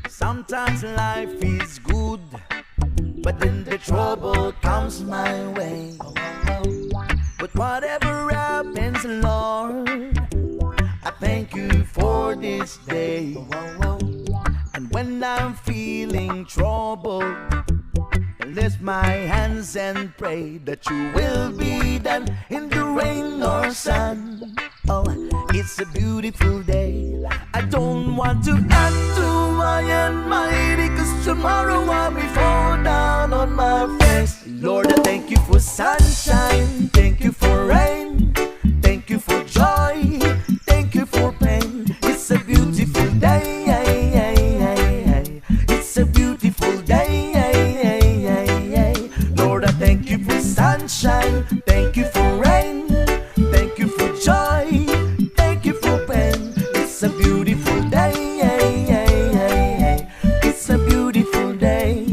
Sometimes life is good, but then the trouble comes my way. But whatever happens, Lord, I thank you for this day. And when I'm feeling troubled, I lift my hands and pray that you will be done in the rain or sun. Oh, it's a beautiful day. I don't want to add to my almighty, 'cause tomorrow I'll be fall down on my face. Lord, I thank you for sunshine, thank you for rain, thank you for joy, thank you for pain. It's a beautiful day, it's a beautiful day. Lord, I thank you for sunshine, thank you for rain, thank you for joy, thank you for pain. It's a beautiful day, it's a beautiful day.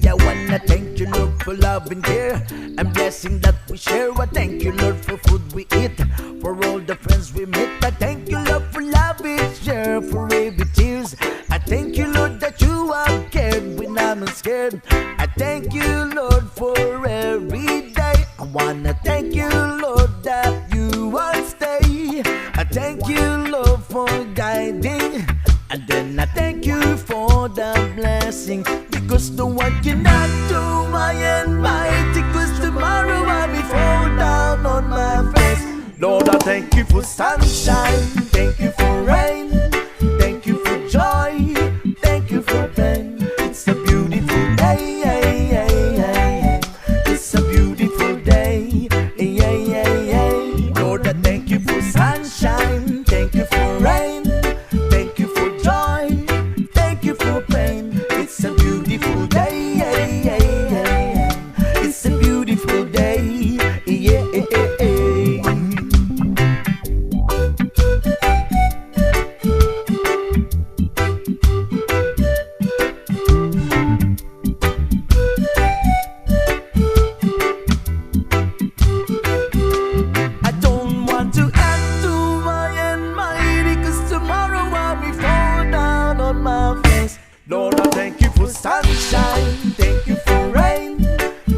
I wanna thank you, Lord, for love and care and blessing that we share. I thank you, Lord, for food we eat, for all the friends we meet. I thank you, Lord, for love we share, for every tears. I thank you, Lord, that you have cared when I'm scared. I thank you, Lord, for every day. I wanna thank you, Lord, that you will stay. I thank you, Lord, for guiding, and then I thank you for the blessing, because no one cannot do my almighty, 'cause tomorrow I'll be fall down on my face. Lord, I thank you for sunshine, thank you for rain, thank you for joy, thank you for pain. It's a beautiful day, it's a beautiful day. Lord, I thank you for sunshine, thank you for rain, thank you for joy, thank you for pain. It's a beautiful day, it's a beautiful day. I don't want to add to my almighty, 'cause tomorrow I'll be fall down on my face. Lord, I thank you for sunshine, thank you for rain,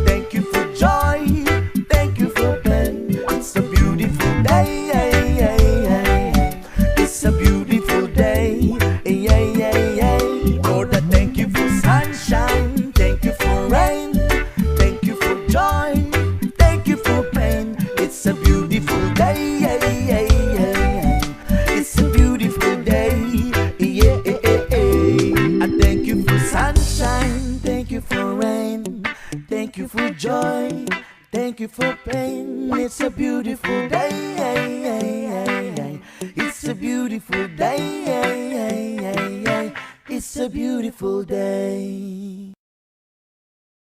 thank you for joy, thank you for pain. It's a beautiful day, it's a beautiful day. Lord, I thank you for sunshine, thank you for rain, thank you for joy, thank you for pain. It's a beautiful day, it's a beautiful day. I thank you for sunshine, thank you for rain, thank you for joy, thank you for pain. It's a beautiful day, it's a beautiful day, it's a beautiful day.